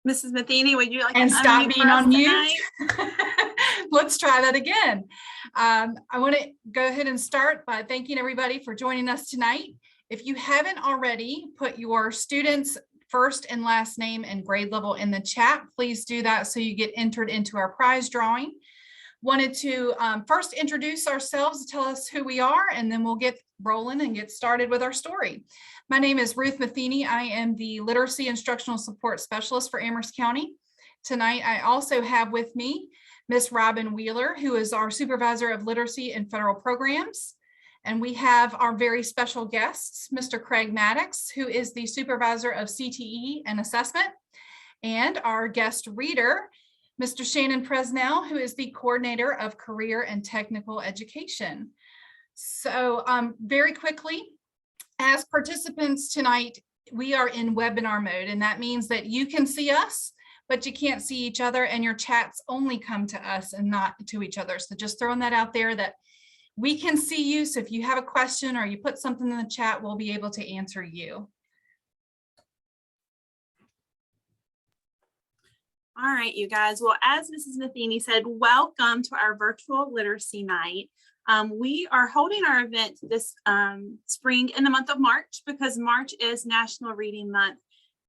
Mrs. Matheny, would you like and to stop being on mute? tonight? Let's try that again. I want to go ahead and start by thanking everybody for joining us tonight. If you haven't already, put your students' first and last name and grade level in the chat. Please do that so you get entered into our prize drawing. Wanted to first introduce ourselves, tell us who we are, and then we'll get rolling and get started with our story. My name is Ruth Matheny. I am the Literacy Instructional Support Specialist for Amherst County. Tonight, I also have with me Miss Robin Wheeler, who is our Supervisor of Literacy and Federal Programs. And we have our very special guests, Mr. Craig Maddox, who is the Supervisor of CTE and Assessment, and our guest reader, Mr. Shannon Presnell, who is the Coordinator of Career and Technical Education. So very quickly, as participants tonight, we are in webinar mode, and that means that you can see us, but you can't see each other, and your chats only come to us and not to each other. So just throwing that out there that we can see you. So if you have a question or you put something in the chat, we'll be able to answer you. All right, you guys. Well, as Mrs. Matheny said, welcome to our virtual literacy night. We are holding our event this spring in the month of March because March is National Reading Month,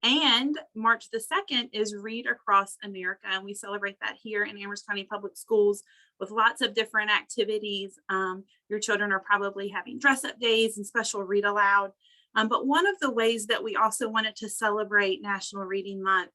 and March the 2nd is Read Across America, and we celebrate that here in Amherst County Public Schools with lots of different activities. Your children are probably having dress-up days and special read aloud, but one of the ways that we also wanted to celebrate National Reading Month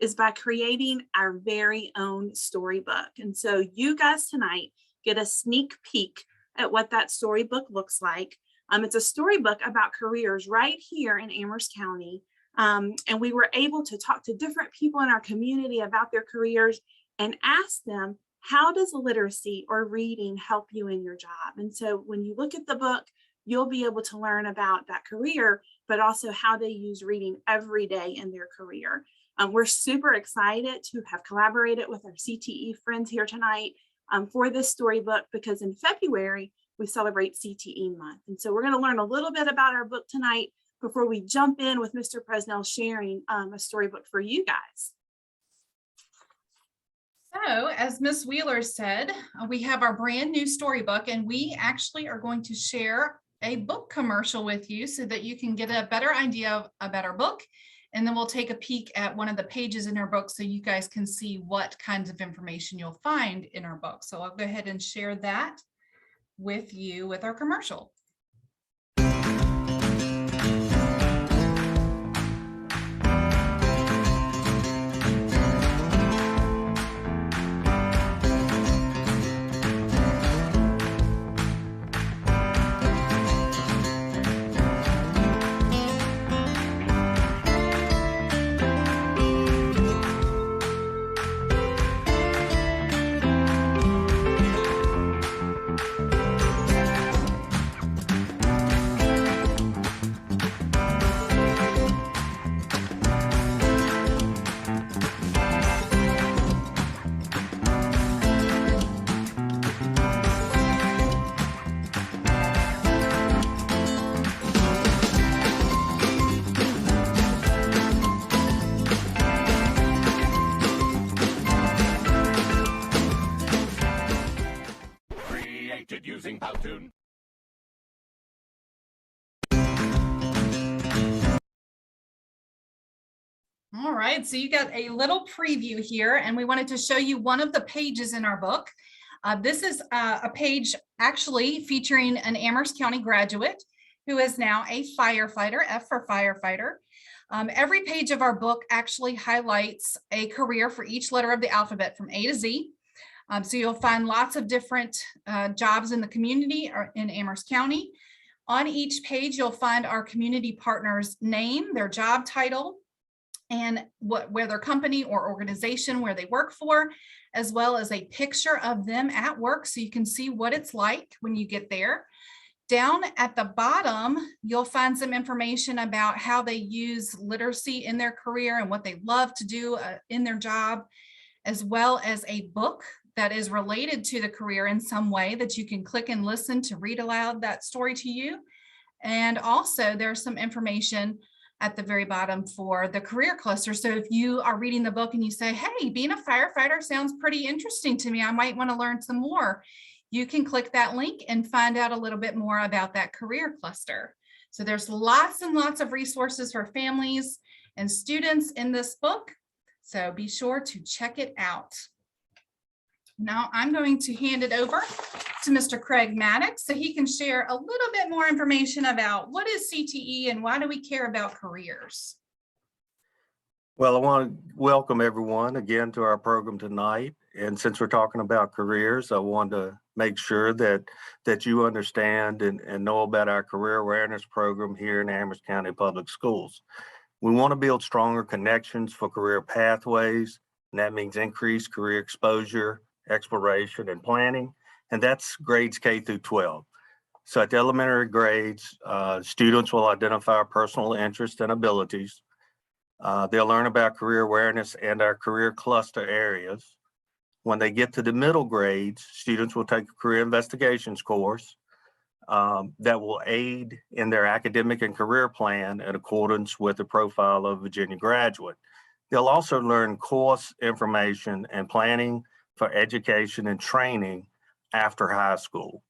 is by creating our very own storybook. And so you guys tonight get a sneak peek at what that storybook looks like. It's a storybook about careers right here in Amherst County. And we were able to talk to different people in our community about their careers and ask them, how does literacy or reading help you in your job? And so when you look at the book, you'll be able to learn about that career, but also how they use reading every day in their career. We're super excited to have collaborated with our CTE friends here tonight for this storybook, because in February, we celebrate CTE month. And so we're going to learn a little bit about our book tonight before we jump in with Mr. Presnell sharing a storybook for you guys. So as Ms. Wheeler said, we have our brand new storybook, and we actually are going to share a book commercial with you so that you can get a better idea about our book. And then we'll take a peek at one of the pages in our book so you guys can see what kinds of information you'll find in our book. So I'll go ahead and share that with you with our commercial. Using Powtoon. All right, so you got a little preview here, and we wanted to show you one of the pages in our book. This is a page actually featuring an Amherst County graduate who is now a firefighter, F for firefighter. Every page of our book actually highlights a career for each letter of the alphabet from A to Z. So you'll find lots of different jobs in the community or in Amherst County. On each page, you'll find our community partner's name, their job title, and where their company or organization where they work for, as well as a picture of them at work so you can see what it's like when you get there. Down at the bottom, you'll find some information about how they use literacy in their career and what they love to do in their job, as well as a book that is related to the career in some way that you can click and listen to read aloud that story to you. And also there's some information at the very bottom for the career cluster. So if you are reading the book and you say, hey, being a firefighter sounds pretty interesting to me, I might want to learn some more, you can click that link and find out a little bit more about that career cluster. So there's lots and lots of resources for families and students in this book. So be sure to check it out. Now I'm going to hand it over to Mr. Craig Maddox so he can share a little bit more information about what is CTE and why do we care about careers. Well, I want to welcome everyone again to our program tonight. And since we're talking about careers, I want to make sure that you understand and know about our career awareness program here in Amherst County Public Schools. We want to build stronger connections for career pathways, and that means increased career exposure, exploration, and planning, and that's grades K through 12. So at the elementary grades, students will identify personal interests and abilities. They'll learn about career awareness and our career cluster areas. When they get to the middle grades, students will take a career investigations course that will aid in their academic and career plan in accordance with the profile of a Virginia graduate. They'll also learn course information and planning for education and training after high school.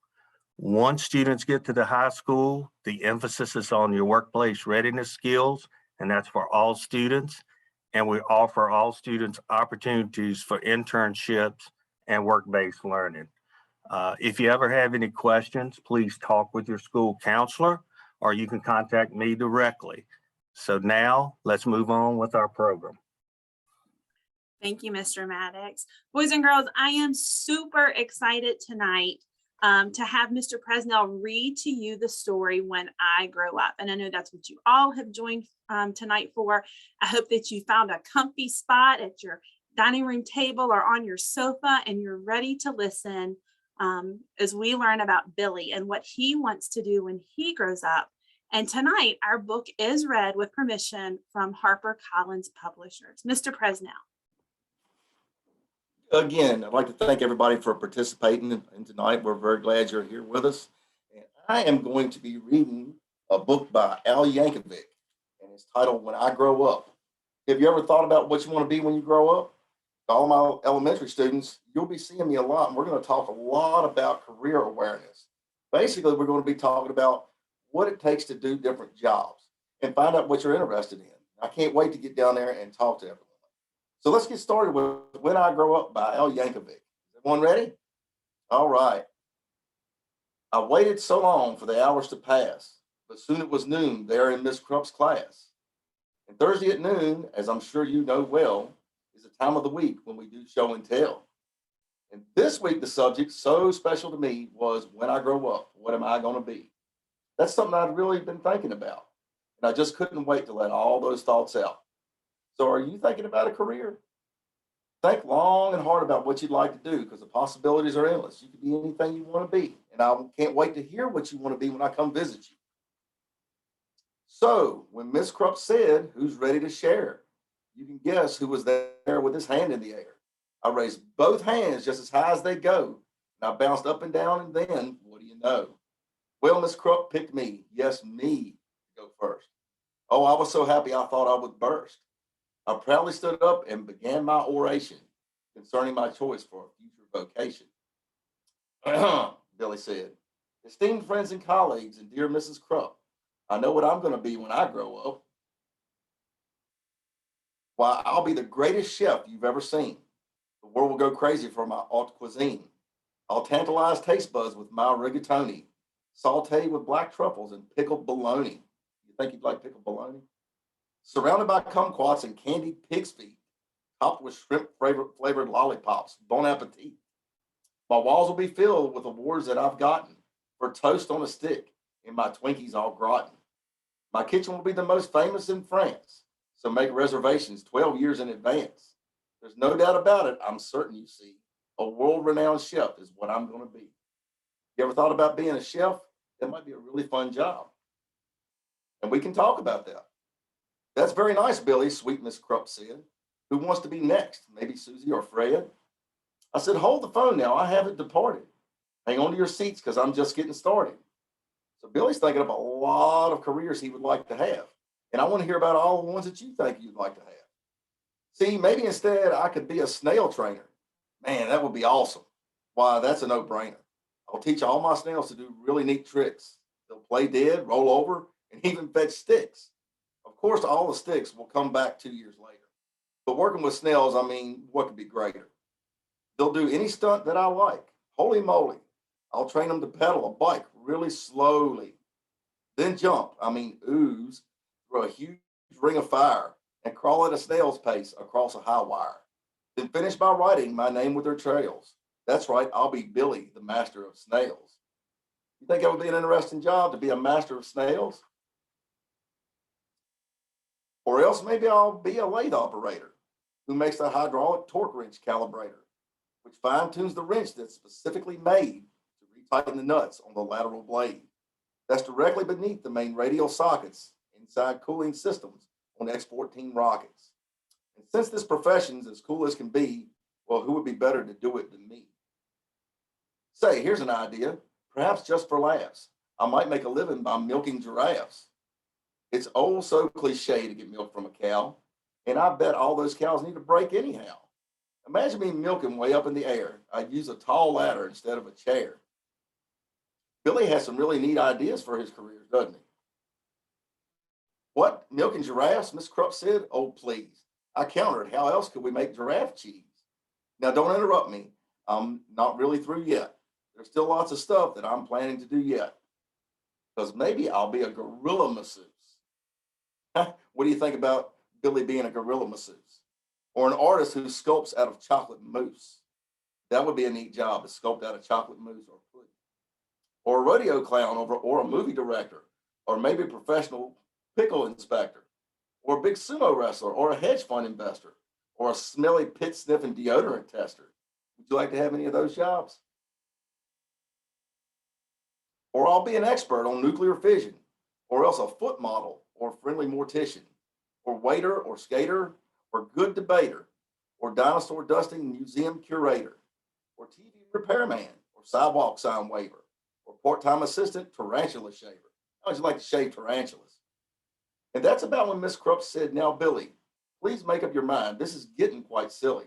Once students get to the high school, the emphasis is on your workplace readiness skills, and that's for all students. And we offer all students opportunities for internships and work-based learning. If you ever have any questions, please talk with your school counselor, or you can contact me directly. So now let's move on with our program. Thank you, Mr. Maddox. Boys and girls, I am super excited tonight to have Mr. Presnell read to you the story When I Grow Up. And I know that's what you all have joined tonight for. I hope that you found a comfy spot at your dining room table or on your sofa and you're ready to listen as we learn about Billy and what he wants to do when he grows up. And tonight, our book is read with permission from HarperCollins Publishers. Mr. Presnell. Again, I'd like to thank everybody for participating in tonight. We're very glad you're here with us. And I am going to be reading a book by Al Yankovic, and it's titled When I Grow Up. Have you ever thought about what you want to be when you grow up? To all my elementary students, you'll be seeing me a lot, and we're going to talk a lot about career awareness. Basically, we're going to be talking about what it takes to do different jobs and find out what you're interested in. I can't wait to get down there and talk to everyone. So let's get started with When I Grow Up by Al Yankovic. Is everyone ready? All right. I waited so long for the hours to pass, but soon it was noon there in Miss Crump's class. And Thursday at noon, as I'm sure you know well, is the time of the week when we do show and tell. And this week, the subject so special to me was When I Grow Up, what am I going to be? That's something I'd really been thinking about. And I just couldn't wait to let all those thoughts out. So are you thinking about a career? Think long and hard about what you'd like to do because the possibilities are endless. You could be anything you want to be. And I can't wait to hear what you want to be when I come visit you. So when Miss Crump said, who's ready to share? You can guess who was there with his hand in the air. I raised both hands just as high as they go. And I bounced up and down and then, what do you know? Well, Miss Crump picked me. Yes, me to go first. Oh, I was so happy I thought I would burst. I proudly stood up and began my oration concerning my choice for a future vocation. Billy said, esteemed friends and colleagues and dear Mrs. Crump, I know what I'm going to be when I grow up. Why, I'll be the greatest chef you've ever seen. The world will go crazy for my haute cuisine. I'll tantalize taste buds with my rigatoni, sauteed with black truffles and pickled bologna. You think you'd like pickled bologna? Surrounded by kumquats and candied pig's feet, topped with shrimp flavored lollipops. Bon appetit. My walls will be filled with awards that I've gotten for toast on a stick and my Twinkies all gratin. My kitchen will be the most famous in France, so make reservations 12 years in advance. There's no doubt about it, I'm certain you see, a world-renowned chef is what I'm going to be. You ever thought about being a chef? That might be a really fun job. And we can talk about that. That's very nice, Billy, sweet Miss Crump said. Who wants to be next? Maybe Susie or Fred? I said, hold the phone now. I haven't departed. Hang on to your seats because I'm just getting started. So Billy's thinking of a lot of careers he would like to have. And I want to hear about all the ones that you think you'd like to have. See, maybe instead I could be a snail trainer. Man, that would be awesome. Why, that's a no-brainer. I'll teach all my snails to do really neat tricks. They'll play dead, roll over, and even fetch sticks. Of course, all the sticks will come back 2 years later. But working with snails, I mean, what could be greater? They'll do any stunt that I like. Holy moly. I'll train them to pedal a bike really slowly. Then jump, I mean ooze, through a huge ring of fire and crawl at a snail's pace across a high wire. Then finish by writing my name with their trails. That's right, I'll be Billy, the master of snails. You think it would be an interesting job to be a master of snails? Or else maybe I'll be a lathe operator who makes the hydraulic torque wrench calibrator, which fine tunes the wrench that's specifically made to retighten the nuts on the lateral blade. That's directly beneath the main radial sockets inside cooling systems on X-14 rockets. And since this profession's as cool as can be, well, who would be better to do it than me? Say, here's an idea, perhaps just for laughs. I might make a living by milking giraffes. It's oh so cliche to get milk from a cow, and I bet all those cows need a break anyhow. Imagine me milking way up in the air. I'd use a tall ladder instead of a chair. Billy has some really neat ideas for his career, doesn't he? What, milking giraffes, Miss Krupp said? Oh, please. I countered, how else could we make giraffe cheese? Now, don't interrupt me. I'm not really through yet. There's still lots of stuff that I'm planning to do yet. Because maybe I'll be a gorilla masseuse. What do you think about Billy being a gorilla masseuse? Or an artist who sculpts out of chocolate mousse? That would be a neat job, to sculpt out of chocolate mousse or pudding. Or a rodeo clown, or a movie director, or maybe a professional pickle inspector, or a big sumo wrestler, or a hedge fund investor, or a smelly pit sniffing deodorant tester. Would you like to have any of those jobs? Or I'll be an expert on nuclear fission, or else a foot model, or friendly mortician, or waiter, or skater, or good debater, or dinosaur dusting museum curator, or TV repairman, or sidewalk sign waver, or part-time assistant tarantula shaver. How would you like to shave tarantulas? And that's about when Miss Krupp said, now, Billy, please make up your mind. This is getting quite silly.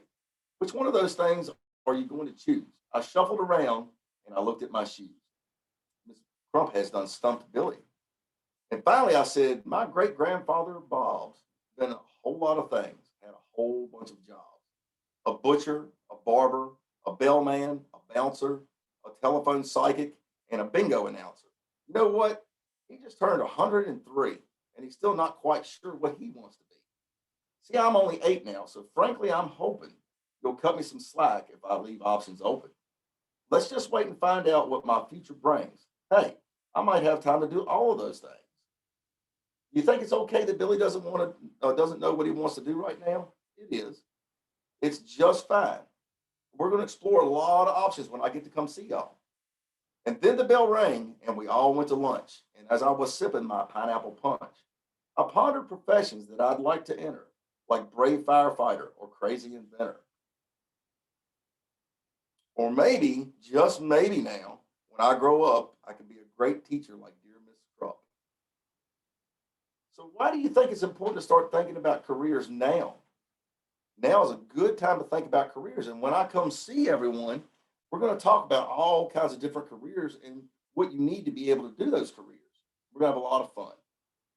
Which one of those things are you going to choose? I shuffled around and I looked at my shoes. Miss Krupp has done stumped Billy. And finally I said, my great-grandfather Bob's done a whole lot of things, had a whole bunch of jobs. A butcher, a barber, a bellman, a bouncer, a telephone psychic, and a bingo announcer. You know what? He just turned 103, and he's still not quite sure what he wants to be. See, I'm only 8 now, so frankly, I'm hoping you'll cut me some slack if I leave options open. Let's just wait and find out what my future brings. Hey, I might have time to do all of those things. You think it's okay that Billy doesn't know what he wants to do right now? It is. It's just fine. We're going to explore a lot of options when I get to come see y'all. And then the bell rang and we all went to lunch. And as I was sipping my pineapple punch, I pondered professions that I'd like to enter, like brave firefighter or crazy inventor. Or maybe, just maybe now, when I grow up, I could be a great teacher like dear Miss Krupp. So why do you think it's important to start thinking about careers now? Now is a good time to think about careers. And when I come see everyone, we're going to talk about all kinds of different careers and what you need to be able to do those careers. We're going to have a lot of fun.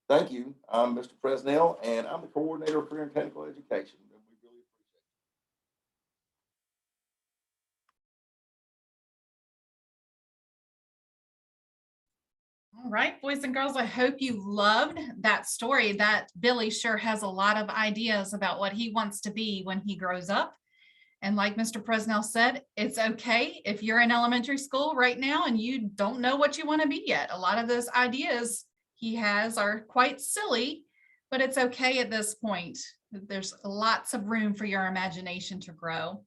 Thank you. I'm Mr. Presnell, and I'm the coordinator of career and technical education. And we really appreciate it. All right, boys and girls, I hope you loved that story. That Billy sure has a lot of ideas about what he wants to be when he grows up. And like Mr. Presnell said, it's okay if you're in elementary school right now and you don't know what you want to be yet. A lot of those ideas he has are quite silly, but it's okay at this point. There's lots of room for your imagination to grow.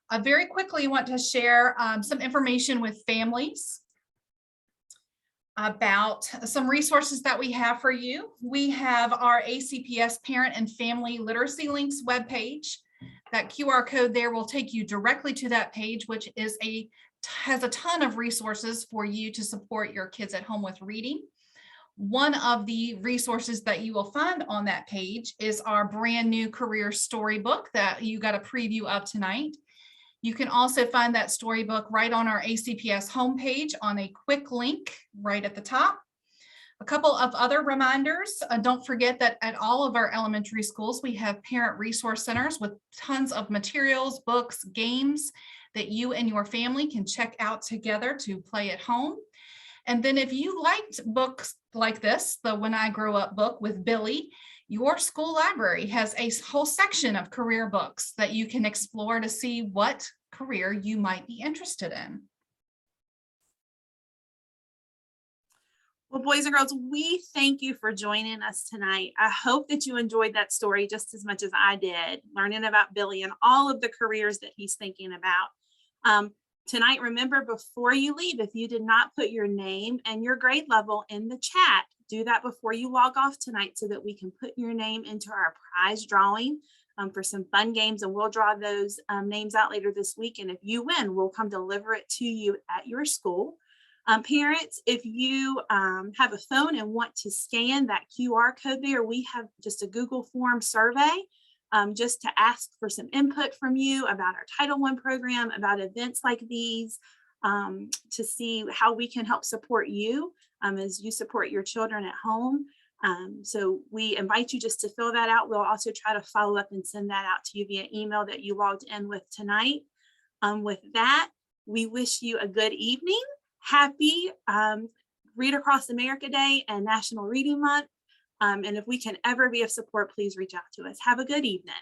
I very quickly want to share some information with families about some resources that we have for you. We have our ACPS Parent and Family Literacy Links webpage. That QR code there will take you directly to that page, which has a ton of resources for you to support your kids at home with reading. One of the resources that you will find on that page is our brand new career storybook that you got a preview of tonight. You can also find that storybook right on our ACPS homepage on a quick link right at the top. A couple of other reminders. Don't forget that at all of our elementary schools, we have parent resource centers with tons of materials, books, games that you and your family can check out together to play at home. And then if you liked books like this, the When I Grow Up book with Billy, your school library has a whole section of career books that you can explore to see what career you might be interested in. Well, boys and girls, we thank you for joining us tonight. I hope that you enjoyed that story just as much as I did, learning about Billy and all of the careers that he's thinking about. Tonight, remember, before you leave, if you did not put your name and your grade level in the chat, do that before you log off tonight so that we can put your name into our prize drawing for some fun games, and we'll draw those names out later this week. And if you win, we'll come deliver it to you at your school. Parents, if you have a phone and want to scan that QR code there, we have just a Google form survey just to ask for some input from you about our Title I program, about events like these, to see how we can help support you as you support your children at home. So we invite you just to fill that out. We'll also try to follow up and send that out to you via email that you logged in with tonight. With that, we wish you a good evening. Happy Read Across America Day and National Reading Month. And if we can ever be of support, please reach out to us. Have a good evening.